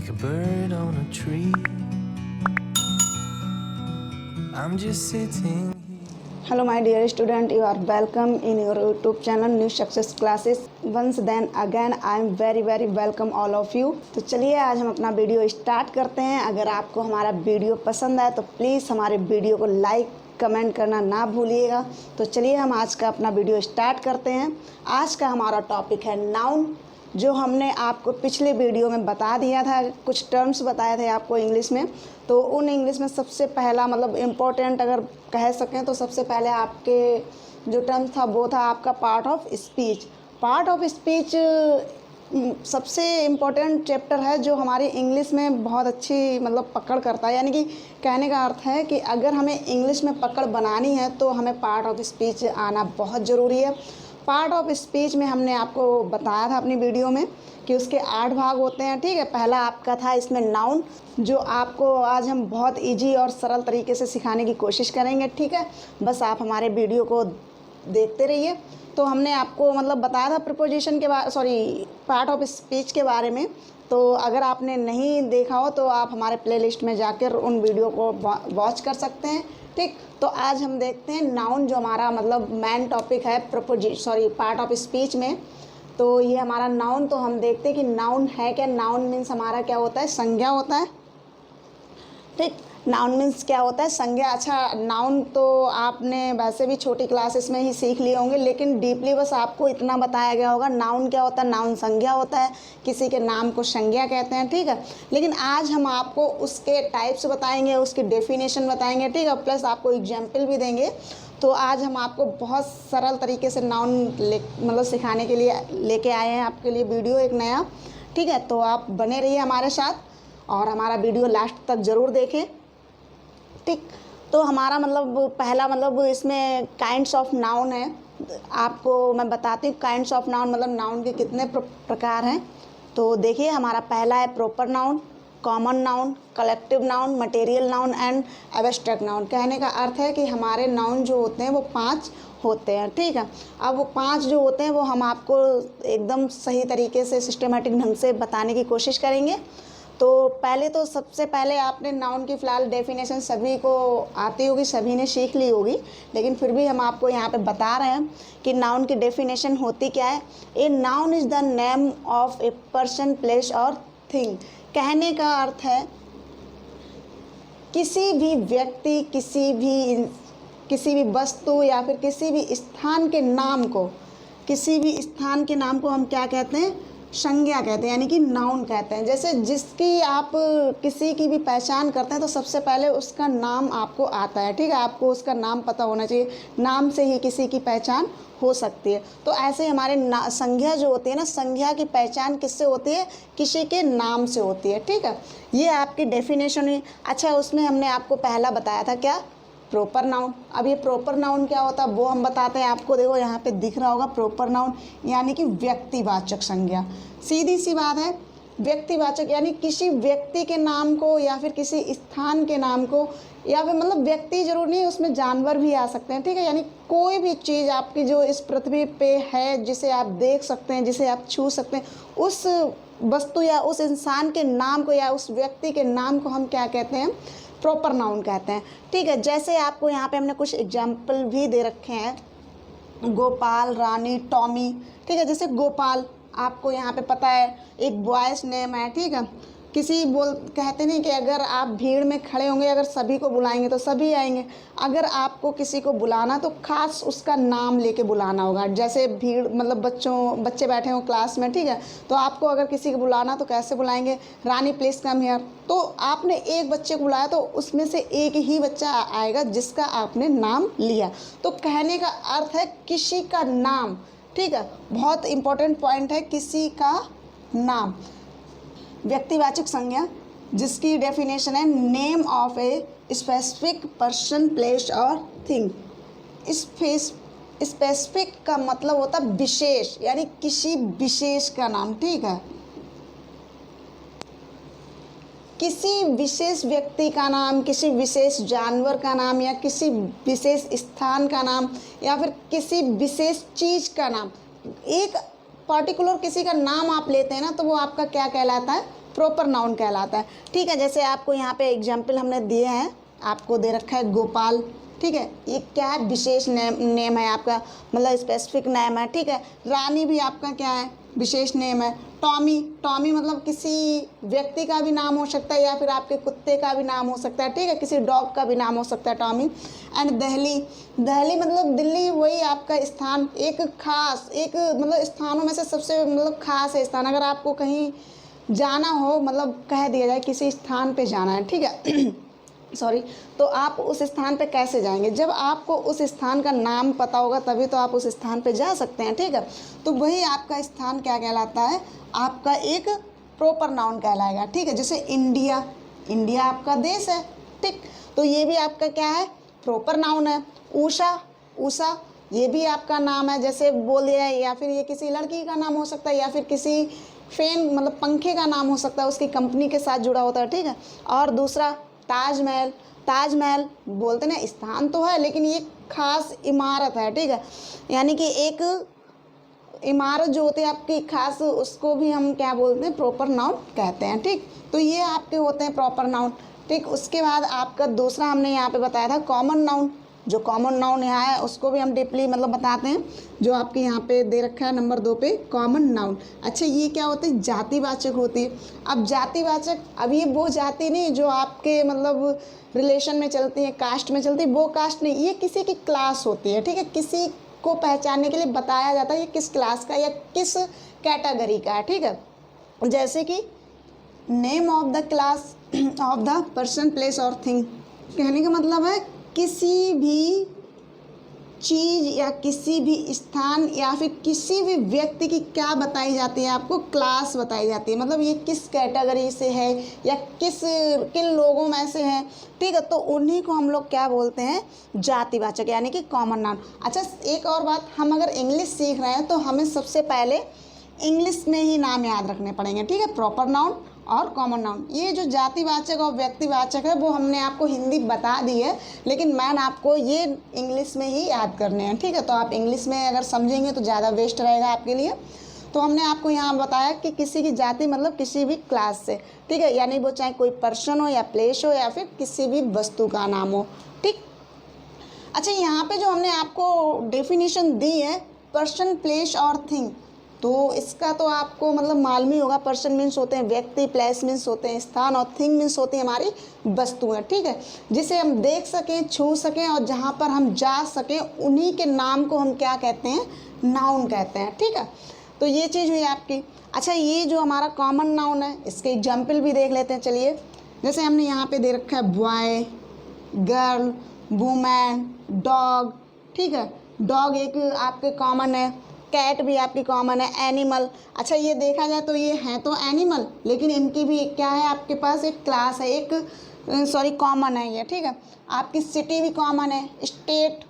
like a bird on a tree. I'm just sitting. Hello my dear student, you are welcome in your YouTube channel New Success Classes. Once then again I am very welcome all of you. तो चलिए आज हम अपना video start करते हैं। अगर आपको हमारा वीडियो पसंद आए तो प्लीज़ हमारे वीडियो को लाइक कमेंट करना ना भूलिएगा। तो चलिए हम आज का अपना वीडियो स्टार्ट करते हैं। आज का हमारा टॉपिक है नाउन, जो हमने आपको पिछले वीडियो में बता दिया था, कुछ टर्म्स बताए थे आपको इंग्लिश में। तो उन इंग्लिश में सबसे पहला मतलब इम्पोर्टेंट अगर कह सकें तो सबसे पहले आपके जो टर्म था वो था आपका part of speech. Part of speech सबसे इम्पोर्टेंट चैप्टर है जो हमारी इंग्लिश में बहुत अच्छी मतलब पकड़ करता है। यानी कि कहने का अर्थ है कि अगर हमें इंग्लिश में पकड़ बनानी है तो हमें पार्ट ऑफ स्पीच आना बहुत ज़रूरी है। पार्ट ऑफ स्पीच में हमने आपको बताया था अपनी वीडियो में कि उसके 8 भाग होते हैं। ठीक है, पहला आपका था इसमें नाउन, जो आपको आज हम बहुत इजी और सरल तरीके से सिखाने की कोशिश करेंगे। ठीक है, बस आप हमारे वीडियो को देखते रहिए। तो हमने आपको मतलब बताया था प्रीपोजिशन के पार्ट ऑफ स्पीच के बारे में। तो अगर आपने नहीं देखा हो तो आप हमारे प्लेलिस्ट में जाकर उन वीडियो को वॉच कर सकते हैं। ठीक, तो आज हम देखते हैं नाउन, जो हमारा मतलब मेन टॉपिक है पार्ट ऑफ स्पीच में। तो ये हमारा नाउन, तो हम देखते हैं कि नाउन है क्या। नाउन मीन्स हमारा क्या होता है, संज्ञा होता है। ठीक, नाउन मीन्स क्या होता है, संज्ञा। अच्छा, नाउन तो आपने वैसे भी छोटी क्लासेस में ही सीख लिए होंगे, लेकिन डीपली बस आपको इतना बताया गया होगा नाउन क्या होता है। नाउन संज्ञा होता है, किसी के नाम को संज्ञा कहते हैं। ठीक है, लेकिन आज हम आपको उसके टाइप्स बताएंगे, उसकी डेफिनेशन बताएंगे। ठीक है, प्लस आपको एग्जाम्पल भी देंगे। तो आज हम आपको बहुत सरल तरीके से नाउन मतलब सिखाने के लिए लेके आए हैं आपके लिए वीडियो एक नया। ठीक है, तो आप बने रहिए हमारे साथ और हमारा वीडियो लास्ट तक ज़रूर देखें। ठीक, तो हमारा मतलब पहला मतलब इसमें काइंड्स ऑफ नाउन है। आपको मैं बताती हूँ काइंड्स ऑफ नाउन मतलब नाउन के कितने प्रकार हैं। तो देखिए, हमारा पहला है proper noun, common noun, collective noun, material noun and abstract noun. कहने का अर्थ है कि हमारे नाउन जो होते हैं वो 5 होते हैं। ठीक है, अब वो 5 जो होते हैं वो हम आपको एकदम सही तरीके से सिस्टमेटिक ढंग से बताने की कोशिश करेंगे। तो पहले तो सबसे पहले आपने नाउन की फ़िलहाल डेफिनेशन सभी को आती होगी, सभी ने सीख ली होगी, लेकिन फिर भी हम आपको यहाँ पे बता रहे हैं कि नाउन की डेफिनेशन होती क्या है। A noun is the name of a person, place और थिंग। कहने का अर्थ है किसी भी व्यक्ति, किसी भी वस्तु या फिर किसी भी स्थान के नाम को हम क्या कहते हैं, संज्ञा कहते हैं, यानी कि नाउन कहते हैं। जैसे जिसकी आप किसी की भी पहचान करते हैं तो सबसे पहले उसका नाम आपको आता है। ठीक है, आपको उसका नाम पता होना चाहिए, नाम से ही किसी की पहचान हो सकती है। तो ऐसे हमारे संज्ञा जो होती है ना, संज्ञा की पहचान किससे होती है, किसी के नाम से होती है। ठीक है, ये आपकी डेफिनेशन हुई। अच्छा, उसमें हमने आपको पहला बताया था क्या, प्रॉपर नाउन। अब ये प्रॉपर नाउन क्या होता है वो हम बताते हैं आपको। देखो यहाँ पे दिख रहा होगा प्रॉपर नाउन यानी कि व्यक्तिवाचक संज्ञा। सीधी सी बात है, व्यक्तिवाचक यानी किसी व्यक्ति के नाम को या फिर किसी स्थान के नाम को, या फिर मतलब व्यक्ति जरूर नहीं, उसमें जानवर भी आ सकते हैं। ठीक है, यानी कोई भी चीज़ आपकी जो इस पृथ्वी पे है, जिसे आप देख सकते हैं, जिसे आप छू सकते हैं, उस वस्तु या उस इंसान के नाम को या उस व्यक्ति के नाम को हम क्या कहते हैं, प्रॉपर नाउन कहते हैं। ठीक है, जैसे आपको यहाँ पे हमने कुछ एग्जाम्पल भी दे रखे हैं, गोपाल, रानी, टॉमी। ठीक है, जैसे गोपाल आपको यहाँ पे पता है एक बॉयज़ नेम है। ठीक है, कहते नहीं कि अगर आप भीड़ में खड़े होंगे, अगर सभी को बुलाएंगे तो सभी आएंगे। अगर आपको किसी को बुलाना तो खास उसका नाम लेके बुलाना होगा। जैसे भीड़ मतलब बच्चे बैठे हों क्लास में, ठीक है, तो आपको अगर किसी को बुलाना तो कैसे बुलाएंगे, रानी प्लीज़ कम हियर। तो आपने एक बच्चे को बुलाया तो उसमें से एक ही बच्चा आएगा जिसका आपने नाम लिया। तो कहने का अर्थ है किसी का नाम। ठीक है, बहुत इंपॉर्टेंट पॉइंट है, किसी का नाम। व्यक्तिवाचक संज्ञा जिसकी डेफिनेशन है name of a specific person, place और थिंग। स्पेसिफिक का मतलब होता है विशेष, यानी किसी विशेष का नाम। ठीक है, किसी विशेष व्यक्ति का नाम, किसी विशेष जानवर का नाम, या किसी विशेष स्थान का नाम, या फिर किसी विशेष चीज़ का नाम। एक पर्टिकुलर किसी का नाम आप लेते हैं ना, तो वो आपका क्या कहलाता है, प्रॉपर नाउन कहलाता है। ठीक है, जैसे आपको यहाँ पे एग्जाम्पल हमने दिए हैं, आपको दे रखा है गोपाल। ठीक है, ये क्या है, विशेष नेम है आपका, मतलब स्पेसिफिक नेम है। ठीक है, रानी भी आपका क्या है, विशेष नेम है। टॉमी, टॉमी मतलब किसी व्यक्ति का भी नाम हो सकता है या फिर आपके कुत्ते का भी नाम हो सकता है। ठीक है, किसी डॉग का भी नाम हो सकता है टॉमी। एंड दिल्ली, दिल्ली मतलब दिल्ली, वही आपका स्थान, एक खास, एक मतलब स्थानों में से सबसे मतलब खास है स्थान। अगर आपको कहीं जाना हो, मतलब कह दिया जाए किसी स्थान पे जाना है, ठीक है सॉरी, तो आप उस स्थान पे कैसे जाएंगे? जब आपको उस स्थान का नाम पता होगा तभी तो आप उस स्थान पे जा सकते हैं। ठीक है, तो वही आपका स्थान क्या कहलाता है, आपका एक प्रॉपर नाउन कहलाएगा। ठीक है, जैसे इंडिया, इंडिया आपका देश है। ठीक, तो ये भी आपका क्या है, प्रॉपर नाउन है। उषा, उषा ये भी आपका नाम है, जैसे बोल दिया है, या फिर ये किसी लड़की का नाम हो सकता है या फिर किसी फैन मतलब पंखे का नाम हो सकता है, उसकी कंपनी के साथ जुड़ा होता है। ठीक है, और दूसरा ताजमहल, ताजमहल बोलते ना स्थान तो है लेकिन ये खास इमारत है। ठीक है, यानी कि एक इमारत जो होती है आपकी खास, उसको भी हम क्या बोलते हैं, प्रॉपर नाउन कहते हैं। ठीक, तो ये आपके होते हैं प्रॉपर नाउन। ठीक, उसके बाद आपका दूसरा हमने यहाँ पे बताया था कॉमन नाउन। जो कॉमन नाउन यहाँ है उसको भी हम डीपली मतलब बताते हैं, जो आपके यहाँ पे दे रखा है नंबर 2 पे, कॉमन नाउन। अच्छा, ये क्या होते हैं, जातिवाचक होती है। अब जातिवाचक, अब ये वो जाति नहीं जो आपके मतलब रिलेशन में चलती है, कास्ट में चलती है, वो कास्ट नहीं, ये किसी की क्लास होती है। ठीक है, किसी को पहचानने के लिए बताया जाता है ये किस क्लास का या किस कैटेगरी का है। ठीक है, जैसे कि name of the class of the person, place और थिंग, कहने का मतलब है किसी भी चीज़ या किसी भी स्थान या फिर किसी भी व्यक्ति की क्या बताई जाती है, आपको क्लास बताई जाती है, मतलब ये किस कैटेगरी से है या किन लोगों में से है। ठीक है, तो उन्हीं को हम लोग क्या बोलते हैं, जातिवाचक, यानी कि कॉमन नाउन। अच्छा, एक और बात, हम अगर इंग्लिश सीख रहे हैं तो हमें सबसे पहले इंग्लिश में ही नाम याद रखने पड़ेंगे। ठीक है, प्रॉपर नाउन और कॉमन नाउन। ये जो जातिवाचक और व्यक्तिवाचक है वो हमने आपको हिंदी बता दी है, लेकिन मैन आपको ये इंग्लिश में ही याद करने हैं। ठीक है, तो आप इंग्लिश में अगर समझेंगे तो ज़्यादा बेस्ट रहेगा आपके लिए। तो हमने आपको यहाँ बताया कि किसी की जाति मतलब किसी भी क्लास से। ठीक है, यानी वो चाहे कोई पर्सन हो या प्लेस हो या फिर किसी भी वस्तु का नाम हो। ठीक, अच्छा, यहाँ पे जो हमने आपको डेफिनेशन दी है पर्सन, प्लेस और थिंग, तो इसका तो आपको मतलब मालूम ही होगा। पर्सन मीन्स होते हैं व्यक्ति, प्लेस मीन्स होते हैं स्थान, और थिंग मीन्स होती है हमारी वस्तुएं। ठीक है, जिसे हम देख सकें, छू सकें और जहाँ पर हम जा सकें, उन्हीं के नाम को हम क्या कहते हैं, नाउन कहते हैं। ठीक है, तो ये चीज़ हुई आपकी। अच्छा, ये जो हमारा कॉमन नाउन है इसके एग्जाम्पल भी देख लेते हैं। चलिए, जैसे हमने यहाँ पे दे रखा है बॉय, गर्ल, वुमेन, डॉग। ठीक है, डॉग एक आपके कॉमन है, कैट भी आपकी कॉमन है, एनिमल। अच्छा, ये देखा जाए तो ये हैं तो एनिमल, लेकिन इनकी भी क्या है, आपके पास एक क्लास है, एक सॉरी कॉमन है ये। ठीक है, आपकी सिटी भी कॉमन है, state,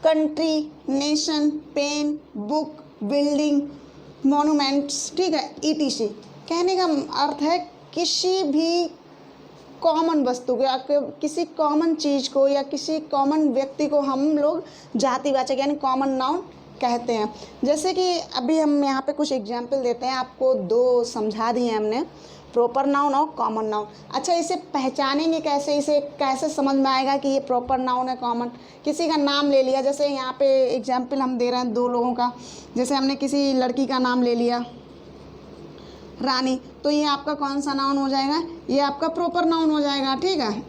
country, nation, pen, book, building, monuments. ठीक है, ETC। कहने का अर्थ है किसी भी कॉमन वस्तु को या किसी कॉमन चीज़ को या किसी कॉमन व्यक्ति को हम लोग जातिवाचक यानी कॉमन नाउन कहते हैं। जैसे कि अभी हम यहाँ पे कुछ एग्जाम्पल देते हैं, आपको 2 समझा दिए हमने, प्रॉपर नाउन और कॉमन नाउन। अच्छा, इसे पहचानेंगे कैसे, इसे कैसे समझ में आएगा कि ये प्रॉपर नाउन है, कॉमन? किसी का नाम ले लिया, जैसे यहाँ पे एग्जाम्पल हम दे रहे हैं 2 लोगों का, जैसे हमने किसी लड़की का नाम ले लिया रानी, तो ये आपका कौन सा नाउन हो जाएगा, ये आपका प्रॉपर नाउन हो जाएगा। ठीक है,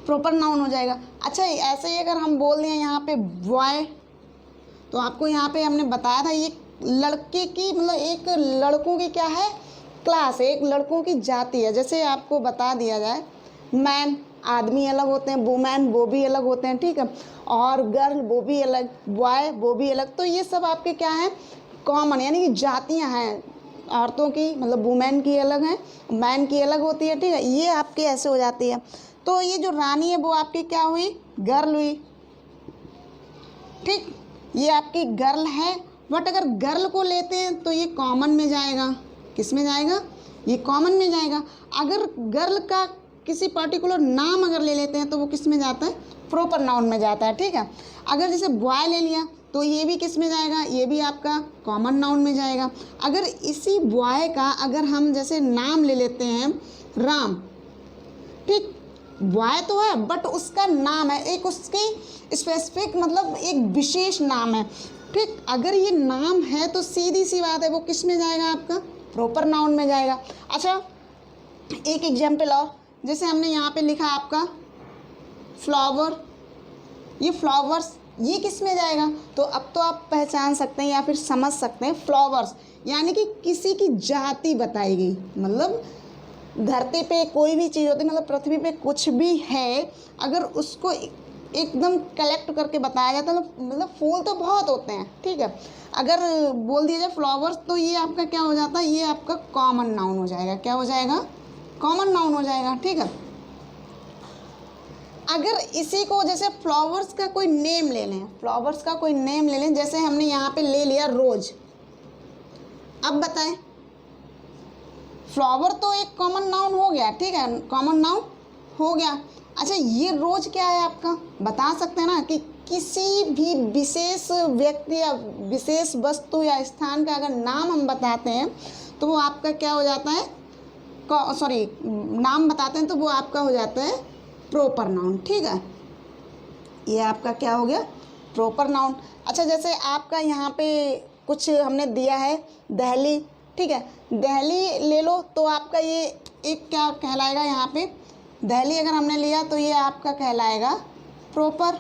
प्रॉपर नाउन हो जाएगा। अच्छा, ऐसे ही अगर हम बोल दें यहाँ पे बॉय, तो आपको यहाँ पे हमने बताया था ये लड़के की मतलब एक लड़कों की क्या है, क्लास है, एक लड़कों की जाति है। जैसे आपको बता दिया जाए मैन, आदमी अलग होते हैं, वुमेन वो भी अलग होते हैं। ठीक है, और गर्ल वो भी अलग, बॉय वो भी अलग। तो ये सब आपके क्या है, कॉमन, यानी कि जातियाँ हैं औरतों की, मतलब वुमेन की अलग है, मैन की अलग होती है। ठीक है, ये आपकी ऐसे हो जाती है। तो ये जो रानी है वो आपकी क्या हुई, गर्ल हुई। ठीक, ये आपकी गर्ल है, बट अगर गर्ल को लेते हैं तो ये कॉमन में जाएगा। किस में जाएगा, ये कॉमन में जाएगा। अगर गर्ल का किसी पर्टिकुलर नाम अगर ले लेते हैं तो वो किस में जाता है, प्रॉपर नाउन में जाता है। ठीक है, अगर जैसे बॉय ले लिया तो ये भी किस में जाएगा, ये भी आपका कॉमन नाउन में जाएगा। अगर इसी बॉय का अगर हम जैसे नाम ले लेते हैं राम, ठीक, बॉय तो है बट उसका नाम है, एक उसकी स्पेसिफिक मतलब एक विशेष नाम है, ठीक। अगर ये नाम है तो सीधी सी बात है वो किस में जाएगा, आपका प्रॉपर नाउन में जाएगा। अच्छा, एक एग्जाम्पल और, जैसे हमने यहाँ पे लिखा आपका फ्लावर, ये फ्लावर्स, ये किस में जाएगा, तो अब तो आप पहचान सकते हैं या फिर समझ सकते हैं, फ्लावर्स यानी कि किसी की जाति बताई गई। मतलब धरती पे कोई भी चीज़ होती है, मतलब पृथ्वी पे कुछ भी है, अगर उसको एकदम कलेक्ट करके बताया जाता है, मतलब फूल तो बहुत होते हैं, ठीक है, अगर बोल दिया जाए फ्लावर्स तो ये आपका क्या हो जाता है, ये आपका कॉमन नाउन हो जाएगा। क्या हो जाएगा, कॉमन नाउन हो जाएगा, ठीक है। अगर इसी को जैसे फ्लावर्स का कोई नेम ले लें, फ्लावर्स का कोई नेम ले लें, जैसे हमने यहाँ पे ले लिया रोज, अब बताएं, फ्लावर तो एक कॉमन नाउन हो गया, ठीक है, कॉमन नाउन हो गया। अच्छा, ये रोज क्या है आपका, बता सकते हैं ना कि किसी भी विशेष व्यक्ति या विशेष वस्तु या स्थान का अगर नाम हम बताते हैं तो वो आपका क्या हो जाता है, सॉरी, नाम बताते हैं तो वो आपका हो जाता है प्रॉपर नाउन, ठीक है। ये आपका क्या हो गया, प्रॉपर नाउन। अच्छा, जैसे आपका यहाँ पे कुछ हमने दिया है दिल्ली, ठीक है, दिल्ली ले लो तो आपका ये एक क्या कहलाएगा, यहाँ पे दिल्ली अगर हमने लिया तो ये आपका कहलाएगा प्रॉपर,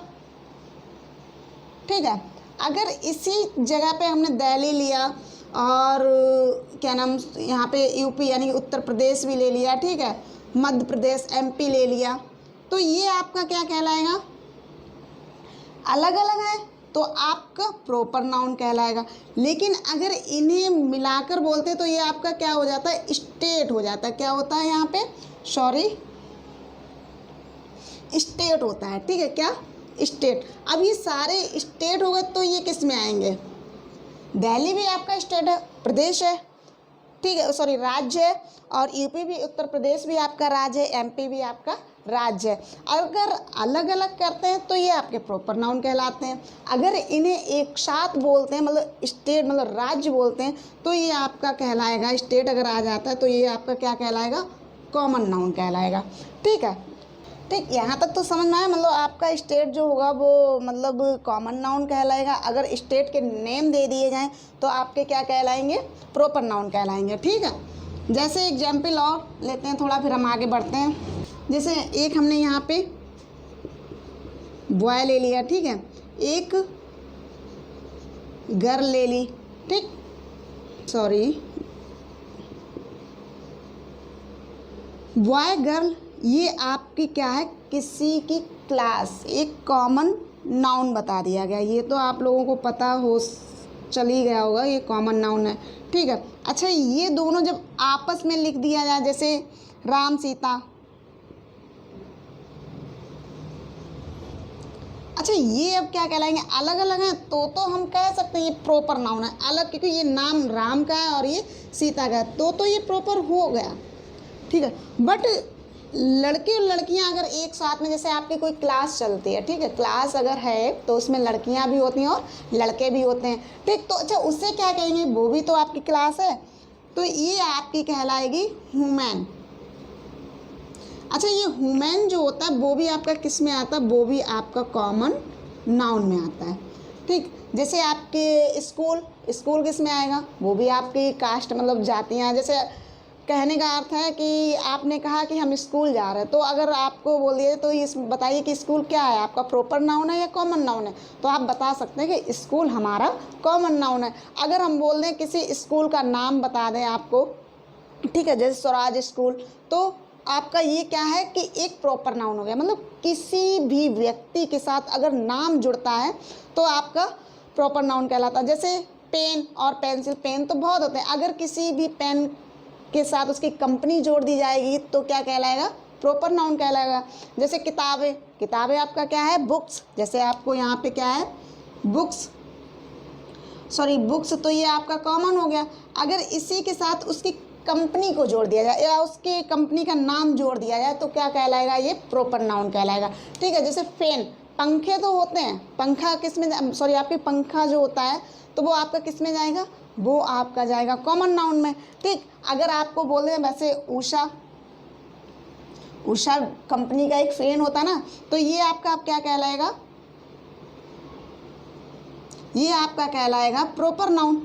ठीक है। अगर इसी जगह पे हमने दिल्ली लिया और क्या नाम यहाँ पे यूपी यानी कि उत्तर प्रदेश भी ले लिया, ठीक है, मध्य प्रदेश एमपी ले लिया, तो ये आपका क्या कहलाएगा, अलग अलग है तो आपका प्रॉपर नाउन कहलाएगा। लेकिन अगर इन्हें मिलाकर बोलते तो ये आपका क्या हो जाता है, स्टेट हो जाता है। क्या होता है यहाँ पे, सॉरी, स्टेट होता है, ठीक है, क्या, स्टेट। अब ये सारे स्टेट हो गए तो ये किस में आएंगे, दिल्ली भी आपका स्टेट है, प्रदेश है, ठीक है, सॉरी, राज्य है, और यूपी भी, उत्तर प्रदेश भी आपका राज्य है, एमपी भी आपका राज्य है। अगर अलग अलग करते हैं तो ये आपके प्रॉपर नाउन कहलाते हैं। अगर इन्हें एक साथ बोलते हैं, मतलब स्टेट मतलब राज्य बोलते हैं, तो ये आपका कहलाएगा, स्टेट अगर आ जाता है तो ये आपका क्या कहलाएगा, कॉमन नाउन कहलाएगा, ठीक है। ठीक, यहाँ तक तो समझ में आया, मतलब आपका स्टेट जो होगा वो मतलब कॉमन नाउन कहलाएगा। अगर स्टेट के नेम दे दिए जाएं तो आपके क्या कहलाएंगे, प्रॉपर नाउन कहलाएंगे, ठीक है। जैसे एग्जाम्पल और लेते हैं थोड़ा, फिर हम आगे बढ़ते हैं। जैसे एक हमने यहाँ पे बॉय ले लिया, ठीक है, एक गर्ल ले ली, ठीक, सॉरी, बॉय गर्ल, ये आपकी क्या है, किसी की क्लास, एक कॉमन नाउन बता दिया गया। ये तो आप लोगों को पता हो चल ही गया होगा, ये कॉमन नाउन है, ठीक है। अच्छा, ये दोनों जब आपस में लिख दिया जाए, जैसे राम सीता, अच्छा, ये अब क्या कहलाएंगे, अलग अलग हैं तो हम कह सकते हैं ये प्रॉपर नाउन है, अलग, क्योंकि ये नाम राम का है और ये सीता का है, तो ये प्रॉपर हो गया, ठीक है। बट लड़के और लड़कियां अगर एक साथ में, जैसे आपकी कोई क्लास चलती है, ठीक है, क्लास अगर है तो उसमें लड़कियां भी होती हैं और लड़के भी होते हैं, ठीक, तो अच्छा उससे क्या कहेंगे, वो भी तो आपकी क्लास है, तो ये आपकी कहलाएगी ह्यूमन। अच्छा, ये ह्यूमन जो होता है वो भी आपका किस में आता है, वो भी आपका कॉमन नाउन में आता है, ठीक। जैसे आपके स्कूल किस में आएगा, वो भी आपकी कास्ट मतलब जातियाँ, जैसे कहने का अर्थ है कि आपने कहा कि हम स्कूल जा रहे हैं, तो अगर आपको बोल दिए तो इस बताइए कि स्कूल क्या है, आपका प्रॉपर नाउन है या कॉमन नाउन है, तो आप बता सकते हैं कि स्कूल हमारा कॉमन नाउन है। अगर हम बोल दें किसी स्कूल का नाम बता दें आपको, ठीक है, जैसे स्वराज स्कूल, तो आपका ये क्या है कि एक प्रॉपर नाउन हो गया, मतलब किसी भी व्यक्ति के साथ अगर नाम जुड़ता है तो आपका प्रॉपर नाउन कहलाता है। जैसे पेन और पेंसिल, पेन तो बहुत होते हैं, अगर किसी भी पेन के साथ उसकी कंपनी जोड़ दी जाएगी तो क्या कहलाएगा, प्रॉपर नाउन कहलाएगा। जैसे किताबें आपका क्या है, बुक्स, जैसे आपको यहाँ पे क्या है, बुक्स, तो ये आपका कॉमन हो गया। अगर इसी के साथ उसकी कंपनी को जोड़ दिया जाए या उसके कंपनी का नाम जोड़ दिया जाए तो क्या कहलाएगा, ये प्रॉपर नाउन कहलाएगा, ठीक है। जैसे पंखे तो होते हैं, पंखा किस में, सॉरी आपकी पंखा जो होता है तो वो आपका किस में जाएगा, वो आपका जाएगा कॉमन नाउन में। ठीक, अगर आपको बोल दें वैसे उषा, उषा कंपनी का एक फैन होता है ना, तो ये आपका आप क्या कहलाएगा, ये आपका कहलाएगा प्रॉपर नाउन।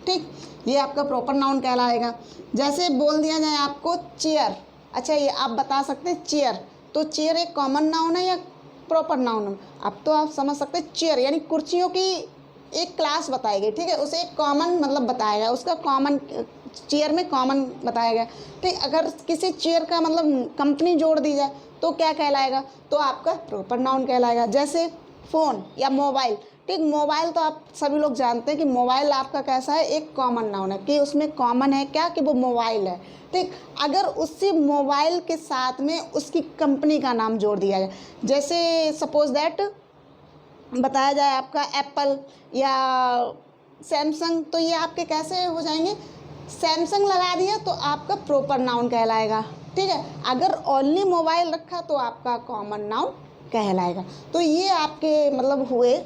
ठीक, ये आपका प्रॉपर नाउन कहलाएगा। जैसे बोल दिया जाए आपको चेयर, अच्छा ये आप बता सकते हैं चेयर, तो चेयर एक कॉमन नाउन है या प्रॉपर नाउन है? अब तो आप समझ सकते हैं चेयर यानी कुर्सियों की एक क्लास बताई गई। ठीक है, उसे एक कॉमन मतलब बताया गया, उसका कॉमन, चेयर में कॉमन बताया गया। ठीक, अगर किसी चेयर का मतलब कंपनी जोड़ दी जाए तो क्या कहलाएगा, तो आपका प्रॉपर नाउन कहलाएगा। जैसे फ़ोन या मोबाइल, ठीक, मोबाइल तो आप सभी लोग जानते हैं कि मोबाइल आपका कैसा है, एक कॉमन नाउन है कि उसमें कॉमन है क्या, कि वो मोबाइल है। ठीक, अगर उसी मोबाइल के साथ में उसकी कंपनी का नाम जोड़ दिया जाए, जैसे सपोज दैट बताया जाए आपका एप्पल या सैमसंग, तो ये आपके कैसे हो जाएंगे, सैमसंग लगा दिया तो आपका प्रॉपर नाउन कहलाएगा। ठीक है, अगर ओनली मोबाइल रखा तो आपका कॉमन नाउन कहलाएगा। तो ये आपके मतलब हुए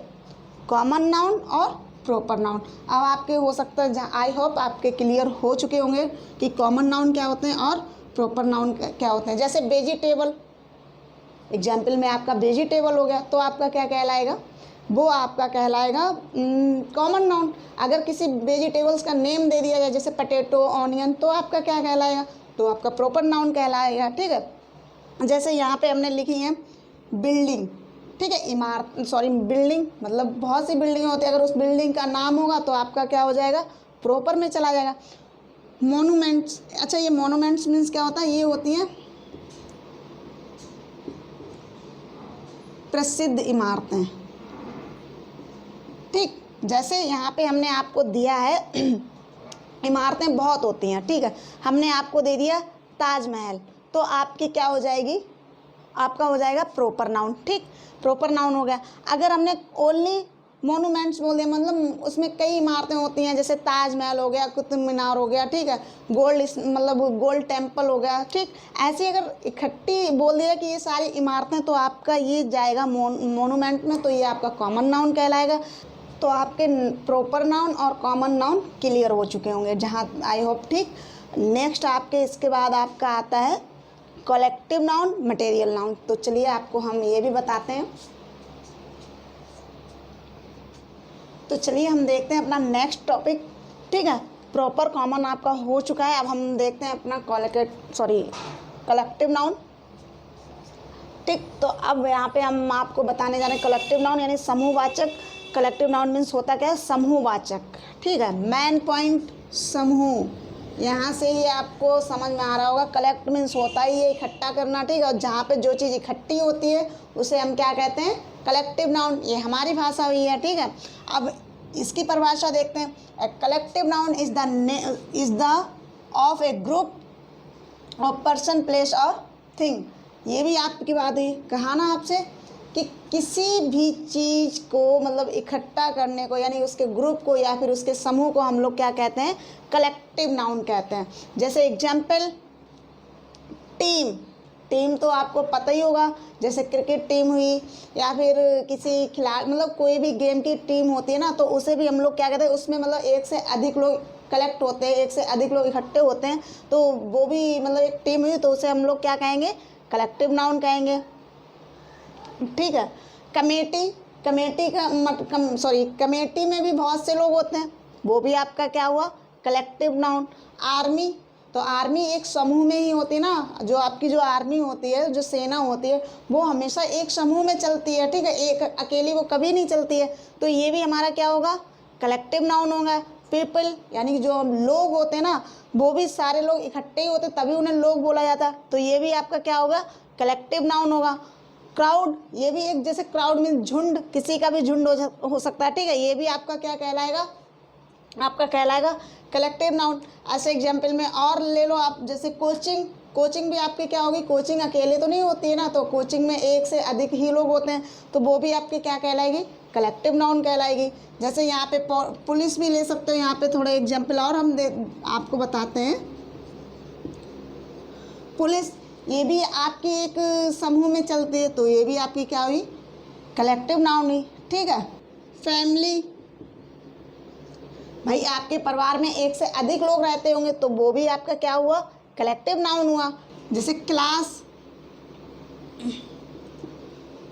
कॉमन नाउन और प्रॉपर नाउन। अब आपके हो सकता है, आई होप आपके क्लियर हो चुके होंगे कि कॉमन नाउन क्या होते हैं और प्रॉपर नाउन क्या होते हैं। जैसे वेजिटेबल, एग्जाम्पल में आपका वेजिटेबल हो गया तो आपका क्या कहलाएगा, वो आपका कहलाएगा कॉमन नाउन। अगर किसी वेजिटेबल्स का नेम दे दिया जाए जैसे पटेटो, ऑनियन, तो आपका क्या कहलाएगा, तो आपका प्रॉपर नाउन कहलाएगा। ठीक है, जैसे यहाँ पे हमने लिखी है बिल्डिंग, ठीक है, इमारत, सॉरी बिल्डिंग मतलब बहुत सी बिल्डिंग होती है, अगर उस बिल्डिंग का नाम होगा तो आपका क्या हो जाएगा, प्रॉपर में चला जाएगा। मोनूमेंट्स, अच्छा ये मोनूमेंट्स मीन्स क्या होता है, ये होती हैं प्रसिद्ध इमारतें। ठीक, जैसे यहाँ पे हमने आपको दिया है इमारतें बहुत होती हैं, ठीक है, हमने आपको दे दिया ताजमहल, तो आपकी क्या हो जाएगी, आपका हो जाएगा प्रॉपर नाउन। ठीक, प्रॉपर नाउन हो गया। अगर हमने ओनली मोनूमेंट्स बोल दिया, मतलब उसमें कई इमारतें होती हैं, जैसे ताजमहल हो गया, कुतुब मीनार हो गया, ठीक है, गोल्ड मतलब गोल्ड टेम्पल हो गया। ठीक, ऐसे अगर इकट्ठी बोल दिया कि ये सारी इमारतें, तो आपका ये जाएगा मोनूमेंट में, तो ये आपका कॉमन नाउन कहलाएगा। तो आपके प्रॉपर नाउन और कॉमन नाउन क्लियर हो चुके होंगे जहाँ, आई होप। ठीक, नेक्स्ट आपके इसके बाद आपका आता है कलेक्टिव नाउन, मटेरियल नाउन। तो चलिए आपको हम ये भी बताते हैं। तो चलिए हम देखते हैं अपना नेक्स्ट टॉपिक। ठीक है, प्रॉपर कॉमन आपका हो चुका है, अब हम देखते हैं अपना कलेक्टिव नाउन। ठीक, तो अब यहाँ पे हम आपको बताने जा रहे हैं कलेक्टिव नाउन यानी समूहवाचक। कलेक्टिव नाउन मीन्स होता क्या है, समूहवाचक। ठीक है, मेन पॉइंट समूह, यहाँ से ही आपको समझ में आ रहा होगा। कलेक्ट मीन्स होता ही है इकट्ठा करना। ठीक है, और जहाँ पे जो चीज़ इकट्ठी होती है उसे हम क्या कहते हैं, कलेक्टिव नाउन। ये हमारी भाषा हुई है। ठीक है, अब इसकी परिभाषा देखते हैं। A collective noun is the of A group of person, place और थिंग। ये भी आपकी बात हुई, कहा ना आपसे कि किसी भी चीज़ को मतलब इकट्ठा करने को, यानी उसके ग्रुप को या फिर उसके समूह को हम लोग क्या कहते हैं, कलेक्टिव नाउन कहते हैं। जैसे एग्जाम्पल टीम, टीम तो आपको पता ही होगा, जैसे क्रिकेट टीम हुई या फिर किसी खिलाड़ी मतलब कोई भी गेम की टीम होती है ना, तो उसे भी हम लोग क्या कहते हैं, उसमें मतलब एक से अधिक लोग कलेक्ट होते हैं, एक से अधिक लोग इकट्ठे होते हैं, तो वो भी मतलब एक टीम हुई, तो उसे हम लोग क्या कहेंगे, कलेक्टिव नाउन कहेंगे। ठीक है, कमेटी, कमेटी कमेटी में भी बहुत से लोग होते हैं, वो भी आपका क्या हुआ, कलेक्टिव नाउन। आर्मी, तो आर्मी एक समूह में ही होती है ना, जो आपकी जो आर्मी होती है, जो सेना होती है, वो हमेशा एक समूह में चलती है। ठीक है, एक अकेली वो कभी नहीं चलती है, तो ये भी हमारा क्या होगा, कलेक्टिव नाउन होगा। पीपल यानी जो लोग होते हैं ना, वो भी सारे लोग इकट्ठे ही होते तभी उन्हें लोग बोला जाता, तो ये भी आपका क्या होगा, कलेक्टिव नाउन होगा। क्राउड, ये भी एक, जैसे क्राउड मीन्स झुंड, किसी का भी झुंड हो सकता है। ठीक है, ये भी आपका क्या कहलाएगा, आपका कहलाएगा कलेक्टिव नाउन। ऐसे एग्जाम्पल में और ले लो आप, जैसे कोचिंग, कोचिंग भी आपकी क्या होगी, कोचिंग अकेले तो नहीं होती है ना, तो कोचिंग में एक से अधिक ही लोग होते हैं, तो वो भी आपकी क्या कहलाएगी, कलेक्टिव नाउन कहलाएगी। जैसे यहाँ पे पुलिस भी ले सकते हो, यहाँ पे थोड़े एग्जाम्पल और हम आपको बताते हैं। पुलिस, ये भी आपकी एक समूह में चलती है, तो ये भी आपकी क्या हुई, कलेक्टिव नाउन ही, ठीक है। फैमिली, भाई आपके परिवार में एक से अधिक लोग रहते होंगे तो वो भी आपका क्या हुआ, कलेक्टिव नाउन हुआ। जैसे क्लास,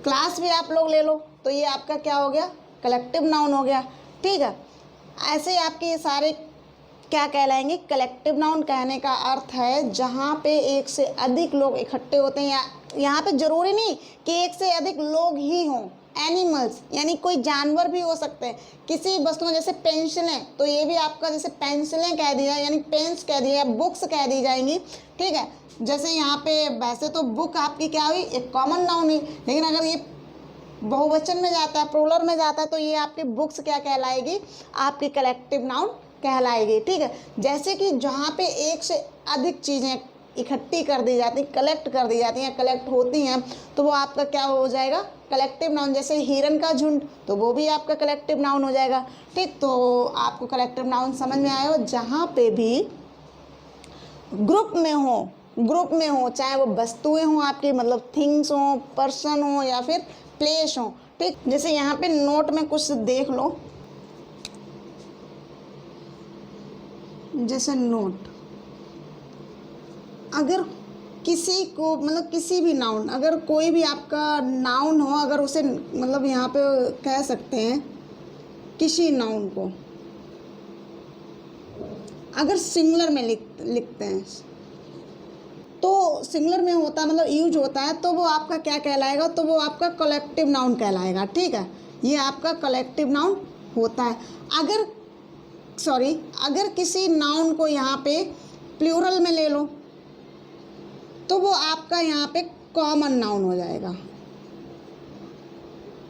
क्लास भी आप लोग ले लो तो ये आपका क्या हो गया, कलेक्टिव नाउन हो गया, ठीक है। ऐसे आपके ये सारे क्या कहलाएंगे, कलेक्टिव नाउन। कहने का अर्थ है जहाँ पे एक से अधिक लोग इकट्ठे होते हैं, या यहाँ पे ज़रूरी नहीं कि एक से अधिक लोग ही हों। एनिमल्स यानी कोई जानवर भी हो सकते हैं, किसी वस्तुओं, जैसे पेंसिलें, तो ये भी आपका जैसे पेंसिलें कह दिया यानी पेन्स कह दिया, बुक्स कह दी जाएंगी, ठीक है। जैसे यहाँ पे वैसे तो बुक आपकी क्या हुई, एक कॉमन नाउन ही, लेकिन अगर ये बहुवचन में जाता है, प्लूरल में जाता है, तो ये आपकी बुक्स क्या कहलाएगी, आपकी कलेक्टिव नाउन कहलाएगी, ठीक है। जैसे कि जहाँ पे एक से अधिक चीज़ें इकट्ठी कर दी जाती, कलेक्ट कर दी जाती हैं, कलेक्ट होती हैं, तो वो आपका क्या हो जाएगा, कलेक्टिव नाउन। जैसे हिरन का झुंड, तो वो भी आपका कलेक्टिव नाउन हो जाएगा, ठीक। तो आपको कलेक्टिव नाउन समझ में आया हो, जहाँ पे भी ग्रुप में हो, चाहे वो वस्तुएं हों आपकी, मतलब थिंग्स हों, पर्सन हो या फिर प्लेस हो, ठीक। जैसे यहाँ पे नोट में कुछ देख लो, जैसे नोट, अगर किसी को मतलब किसी भी नाउन, अगर कोई भी आपका नाउन हो, अगर उसे मतलब यहाँ पे कह सकते हैं किसी नाउन को, अगर सिंगुलर में लिखते हैं तो सिंगुलर में होता है, मतलब यूज होता है, तो वो आपका क्या कहलाएगा, तो वो आपका कलेक्टिव नाउन कहलाएगा, ठीक है। ये आपका कलेक्टिव नाउन होता है। अगर किसी नाउन को यहाँ पे प्लूरल में ले लो तो वो आपका यहाँ पे कॉमन नाउन हो जाएगा,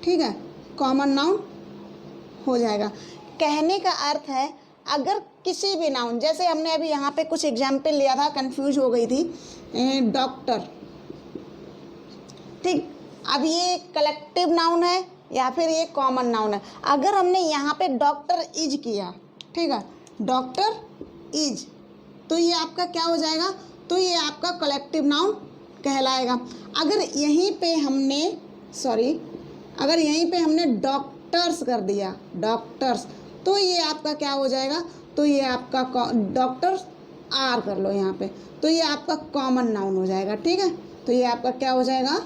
ठीक है, कॉमन नाउन हो जाएगा। कहने का अर्थ है अगर किसी भी नाउन, जैसे हमने अभी यहाँ पे कुछ एग्जाम्पल लिया था, कंफ्यूज हो गई थी, डॉक्टर, ठीक। अब ये कलेक्टिव नाउन है या फिर ये कॉमन नाउन है। अगर हमने यहाँ पे डॉक्टर इज किया, ठीक है, डॉक्टर इज, तो ये आपका क्या हो जाएगा, तो ये आपका कलेक्टिव नाउन कहलाएगा। अगर यहीं पे हमने डॉक्टर्स कर दिया, डॉक्टर्स, तो ये आपका क्या हो जाएगा, तो ये आपका डॉक्टर्स आर कर लो यहाँ पे, तो ये आपका कॉमन नाउन हो जाएगा, ठीक है। तो ये आपका क्या हो जाएगा,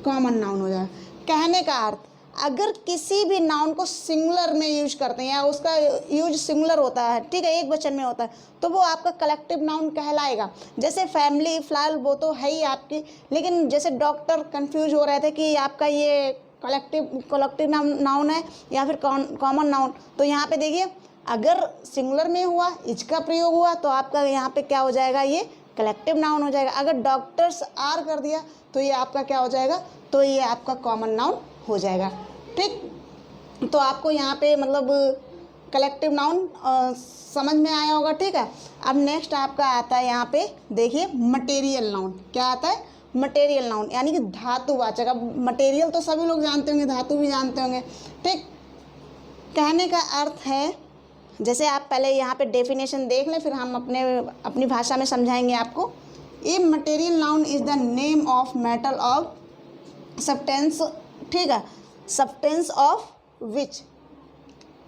कॉमन नाउन हो जाएगा। कहने का अर्थ, अगर किसी भी नाउन को सिंगुलर में यूज करते हैं या उसका यूज सिंगुलर होता है, ठीक है, एक वचन में होता है, तो वो आपका कलेक्टिव नाउन कहलाएगा। जैसे फैमिली, फिलहाल वो तो है ही आपकी, लेकिन जैसे डॉक्टर कंफ्यूज हो रहे थे कि आपका ये कलेक्टिव नाउन है या फिर कॉमन नाउन, तो यहाँ पे देखिए अगर सिंगुलर में हुआ, इज का प्रयोग हुआ, तो आपका यहाँ पे क्या हो जाएगा, ये कलेक्टिव नाउन हो जाएगा। अगर डॉक्टर्स आर कर दिया तो ये आपका क्या हो जाएगा, तो ये आपका कॉमन नाउन हो जाएगा, ठीक। तो आपको यहाँ पे मतलब कलेक्टिव नाउन समझ में आया होगा, ठीक है। अब नेक्स्ट आपका आता है यहाँ पे देखिए मटेरियल नाउन। क्या आता है, मटेरियल नाउन, यानी कि धातुवाचक। अब मटेरियल तो सभी लोग जानते होंगे, धातु भी जानते होंगे, ठीक। कहने का अर्थ है, जैसे आप पहले यहाँ पे डेफिनेशन देख लें, फिर हम अपनी भाषा में समझाएंगे आपको। A material noun is the name of metal of substance, ठीक है, सब्सटेंस ऑफ विच।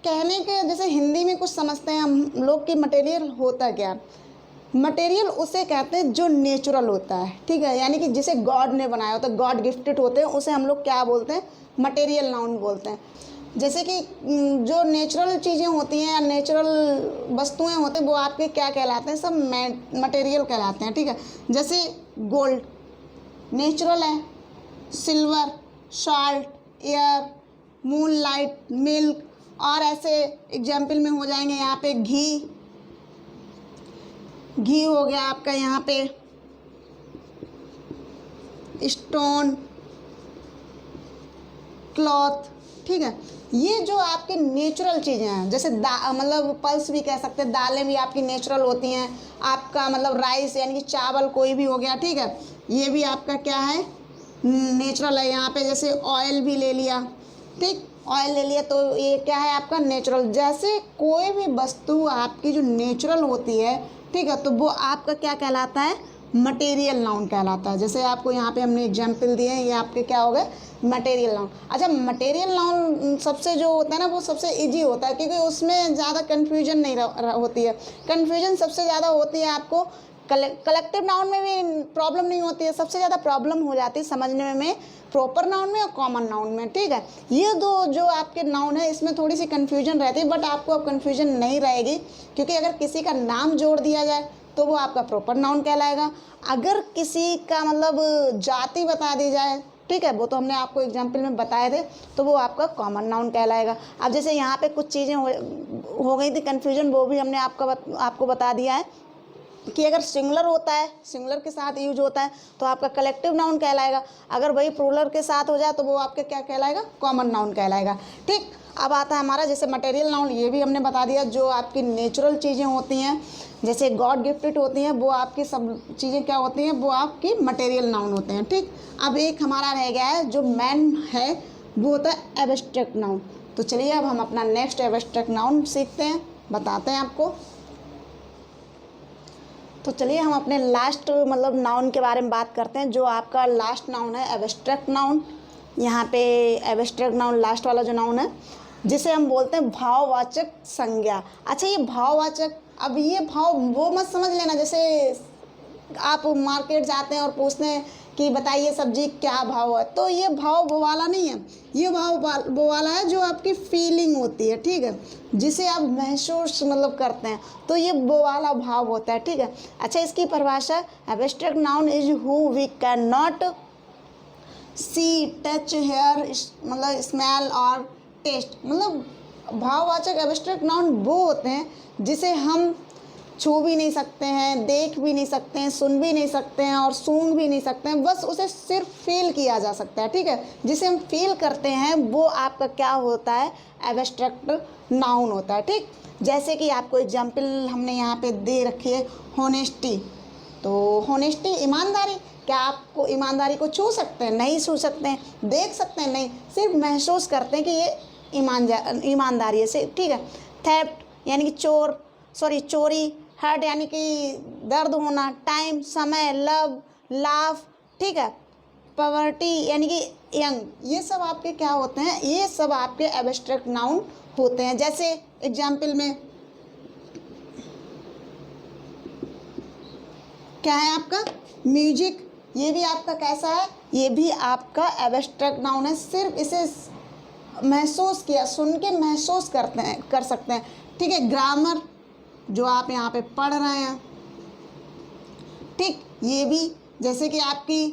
कहने के जैसे हिंदी में कुछ समझते हैं हम लोग कि मटेरियल होता क्या, मटेरियल उसे कहते हैं जो नेचुरल होता है, ठीक है, यानी कि जिसे गॉड ने बनाया होता है, गॉड गिफ्टेड होते हैं, उसे हम लोग क्या बोलते हैं, मटेरियल नाउन बोलते हैं। जैसे कि जो नेचुरल चीज़ें होती हैं या नेचुरल वस्तुएं होती हैं वो आपके क्या कहलाते हैं, सब मटेरियल कहलाते हैं, ठीक है। जैसे गोल्ड नेचुरल है, silver, salt, air, moonlight, milk, और ऐसे एग्जाम्पल में हो जाएंगे यहाँ पे घी हो गया आपका, यहाँ पे स्टोन, क्लॉथ, ठीक है। ये जो आपके नेचुरल चीज़ें हैं, जैसे मतलब पल्स भी कह सकते हैं, दालें भी आपकी नेचुरल होती हैं, आपका मतलब राइस यानी कि चावल कोई भी हो गया, ठीक है, ये भी आपका क्या है, नेचुरल है। यहाँ पे जैसे ऑयल भी ले लिया, ठीक, ऑयल ले लिया तो ये क्या है आपका नेचुरल। जैसे कोई भी वस्तु आपकी जो नेचुरल होती है, ठीक है, तो वो आपका क्या कहलाता है, मटेरियल नाउन कहलाता है। जैसे आपको यहाँ पे हमने एग्जाम्पल दिए हैं, ये आपके क्या हो गए, मटेरियल नाउन। अच्छा, मटेरियल नाउन सबसे जो होता है ना वो सबसे इजी होता है, क्योंकि उसमें ज़्यादा कन्फ्यूजन नहीं होती है। कन्फ्यूजन सबसे ज़्यादा होती है आपको कलेक्टिव नाउन में भी प्रॉब्लम नहीं होती है, सबसे ज़्यादा प्रॉब्लम हो जाती है समझने में प्रॉपर नाउन में और कॉमन नाउन में। ठीक है, ये दो जो आपके नाउन है इसमें थोड़ी सी कन्फ्यूजन रहती है, बट आपको अब कन्फ्यूजन नहीं रहेगी, क्योंकि अगर किसी का नाम जोड़ दिया जाए तो वो आपका प्रॉपर नाउन कहलाएगा। अगर किसी का मतलब जाति बता दी जाए, ठीक है, वो तो हमने आपको एग्जाम्पल में बताए थे, तो वो आपका कॉमन नाउन कहलाएगा। अब जैसे यहाँ पे कुछ चीज़ें हो गई थी कन्फ्यूजन, वो भी हमने आपको बता दिया है कि अगर सिंगुलर होता है, सिंगुलर के साथ यूज होता है तो आपका कलेक्टिव नाउन कहलाएगा। अगर वही प्लूरल के साथ हो जाए तो वो आपके क्या कहलाएगा, कॉमन नाउन कहलाएगा। ठीक, अब आता है हमारा जैसे मटेरियल नाउन, ये भी हमने बता दिया। जो आपकी नेचुरल चीज़ें होती हैं, जैसे गॉड गिफ्टेड होती हैं, वो आपकी सब चीज़ें क्या होती हैं, वो आपकी मटेरियल नाउन होते हैं। ठीक, अब एक हमारा रह गया है जो मैन है, वो होता है एब्स्ट्रैक्ट नाउन। तो चलिए अब हम अपना नेक्स्ट एब्स्ट्रैक्ट नाउन सीखते हैं, बताते हैं आपको। तो चलिए हम अपने लास्ट मतलब नाउन के बारे में बात करते हैं। जो आपका लास्ट नाउन है एब्स्ट्रैक्ट नाउन, यहाँ पे एब्स्ट्रैक्ट नाउन लास्ट वाला जो नाउन है, जिसे हम बोलते हैं भाववाचक संज्ञा। अच्छा, ये भाववाचक, अब ये भाव वो मत समझ लेना जैसे आप मार्केट जाते हैं और पूछते हैं कि बताइए सब्जी क्या भाव है, तो ये भाव वो वाला नहीं है, ये भाव वो वाला है जो आपकी फीलिंग होती है। ठीक है, जिसे आप महसूस मतलब करते हैं, तो ये वो वाला भाव होता है। ठीक है, अच्छा, इसकी परिभाषा, abstract noun is who we can not see, touch, hear, मतलब स्मेल और टेस्ट। मतलब भाववाचक एब्स्ट्रैक्ट नाउन वो होते हैं जिसे हम छू भी नहीं सकते हैं, देख भी नहीं सकते हैं, सुन भी नहीं सकते हैं और सूंघ भी नहीं सकते हैं, बस उसे सिर्फ फील किया जा सकता है। ठीक है, जिसे हम फील करते हैं वो आपका क्या होता है, एब्स्ट्रैक्ट नाउन होता है। ठीक, जैसे कि आपको एग्जाम्पल हमने यहाँ पे दे रखी है, होनेस्टी। तो होनेस्टी, ईमानदारी। क्या आपको ईमानदारी को छू सकते हैं? नहीं छू सकते हैं। देख सकते हैं? नहीं, सिर्फ महसूस करते हैं कि ये ईमानदारी है। ठीक है, थेफ्ट यानी कि चोरी, हर्ट यानी कि दर्द होना, टाइम समय, लव लाफ, ठीक है, पॉवर्टी यानी कि यंग, ये सब आपके क्या होते हैं, ये सब आपके एब्स्ट्रैक्ट नाउन होते हैं। जैसे एग्जाम्पल में क्या है आपका म्यूजिक, ये भी आपका कैसा है, ये भी आपका एब्स्ट्रैक्ट नाउन है। सिर्फ इसे महसूस किया, सुन के महसूस कर सकते हैं। ठीक है, ग्रामर जो आप यहाँ पे पढ़ रहे हैं, ठीक, ये भी जैसे कि आपकी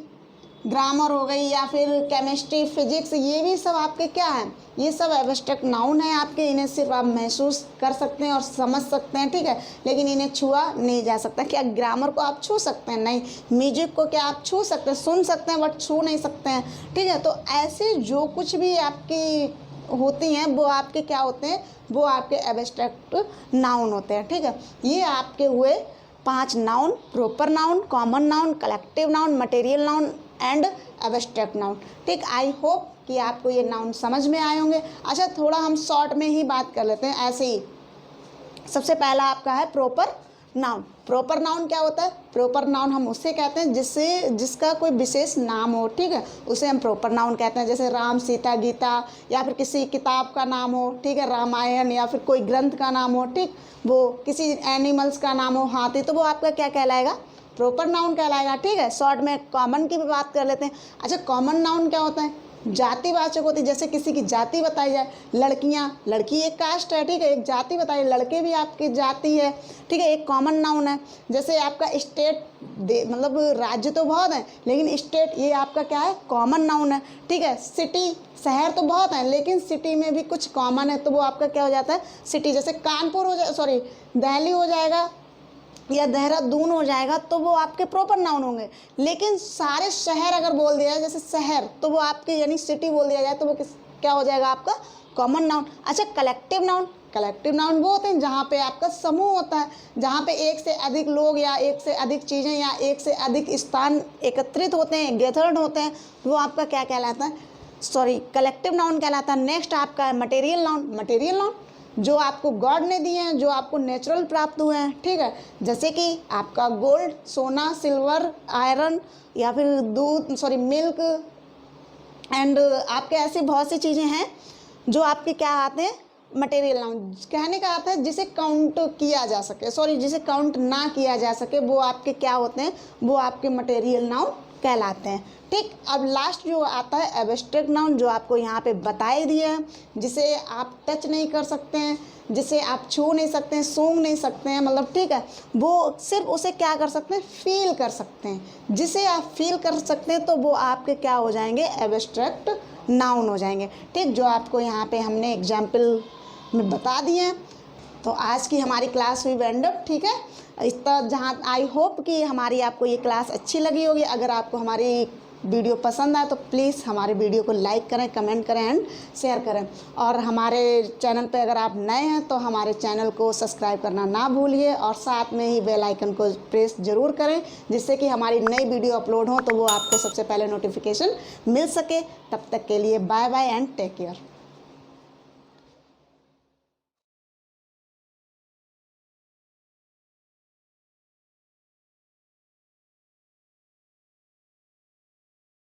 ग्रामर हो गई या फिर केमिस्ट्री, फिजिक्स, ये भी सब आपके क्या हैं, ये सब एब्स्ट्रैक्ट नाउन है आपके। इन्हें सिर्फ आप महसूस कर सकते हैं और समझ सकते हैं। ठीक है, लेकिन इन्हें छुआ नहीं जा सकता। क्या ग्रामर को आप छू सकते हैं? नहीं। म्यूजिक को क्या आप छू सकते हैं? सुन सकते हैं बट छू नहीं सकते हैं। ठीक है, तो ऐसे जो कुछ भी आपकी होती हैं वो आपके क्या होते हैं, वो आपके एब्स्ट्रैक्ट नाउन होते हैं। ठीक है, ये आपके हुए 5 noun, proper noun, common noun, collective noun, material noun and abstract noun. ठीक, आई होप कि आपको ये नाउन समझ में आए होंगे। अच्छा, थोड़ा हम शॉर्ट में ही बात कर लेते हैं ऐसे ही। सबसे पहला आपका है प्रॉपर नाउन। प्रॉपर नाउन क्या होता है? प्रॉपर नाउन हम उससे कहते हैं जिसका कोई विशेष नाम हो। ठीक है, उसे हम प्रॉपर नाउन कहते हैं। जैसे राम, सीता, गीता, या फिर किसी किताब का नाम हो, ठीक है, रामायण, या फिर कोई ग्रंथ का नाम हो, ठीक, वो किसी एनिमल्स का नाम हो, हाथी, तो वो आपका क्या कहलाएगा, प्रॉपर नाउन कहलाएगा। ठीक है, शॉर्ट में कॉमन की भी बात कर लेते हैं। अच्छा, कॉमन नाउन क्या होता है? जातिवाचक होती है। जैसे किसी की जाति बताई जाए, लड़कियां, लड़की एक कास्ट है, ठीक है, एक जाति बताइए, लड़के भी आपकी जाति है। ठीक है, एक कॉमन नाउन है। जैसे आपका स्टेट, मतलब राज्य तो बहुत है लेकिन स्टेट, ये आपका क्या है, कॉमन नाउन है। ठीक है, सिटी, शहर तो बहुत है लेकिन सिटी में भी कुछ कॉमन है, तो वो आपका क्या हो जाता है, सिटी। जैसे कानपुर हो जाए, सॉरी, दिल्ली हो जाएगा या देहरादून हो जाएगा, तो वो आपके प्रॉपर नाउन होंगे। लेकिन सारे शहर अगर बोल दिया जाए, जैसे शहर, तो वो आपके यानी सिटी बोल दिया जाए, तो वो क्या हो जाएगा, आपका कॉमन नाउन। अच्छा, कलेक्टिव नाउन। कलेक्टिव नाउन वो होते हैं जहाँ पे आपका समूह होता है, जहाँ पे एक से अधिक लोग या एक से अधिक चीज़ें या एक से अधिक स्थान एकत्रित होते हैं, गैदर्ड होते हैं, वो आपका क्या कहलाता है, सॉरी, कलेक्टिव नाउन कहलाता है। नेक्स्ट आपका है मटेरियल नाउन। मटेरियल नाउन जो आपको गॉड ने दिए हैं, जो आपको नेचुरल प्राप्त हुए हैं, ठीक है। जैसे कि आपका गोल्ड, सोना, सिल्वर, आयरन या फिर दूध मिल्क एंड आपके ऐसी बहुत सी चीज़ें हैं जो आपके क्या आते हैं, मटेरियल नाउन। कहने का अर्थ है जिसे काउंट किया जा सके, जिसे काउंट ना किया जा सके, वो आपके क्या होते हैं, वो आपके मटेरियल नाउन कहलाते हैं, ठीक। अब लास्ट जो आता है एब्स्ट्रैक्ट नाउन, जो आपको यहाँ पे बताए दिए हैं, जिसे आप टच नहीं कर सकते हैं, जिसे आप छू नहीं सकते हैं, सूंघ नहीं सकते हैं, मतलब ठीक है, वो सिर्फ उसे क्या कर सकते हैं, फील कर सकते हैं। जिसे आप फील कर सकते हैं तो वो आपके क्या हो जाएंगे, एब्स्ट्रैक्ट नाउन हो जाएंगे, ठीक। जो आपको यहाँ पे हमने एग्जाम्पल में बता दिए हैं। तो आज की हमारी क्लास हुई वाइंड अप, ठीक है। इस तरह जहाँ आई होप कि हमारी आपको ये क्लास अच्छी लगी होगी। अगर आपको हमारी वीडियो पसंद आए तो प्लीज़ हमारे वीडियो को लाइक करें, कमेंट करें एंड शेयर करें। और हमारे चैनल पे अगर आप नए हैं तो हमारे चैनल को सब्सक्राइब करना ना भूलिए और साथ में ही बेल आइकन को प्रेस ज़रूर करें, जिससे कि हमारी नई वीडियो अपलोड हो तो वो आपको सबसे पहले नोटिफिकेशन मिल सके। तब तक के लिए bye bye and take care.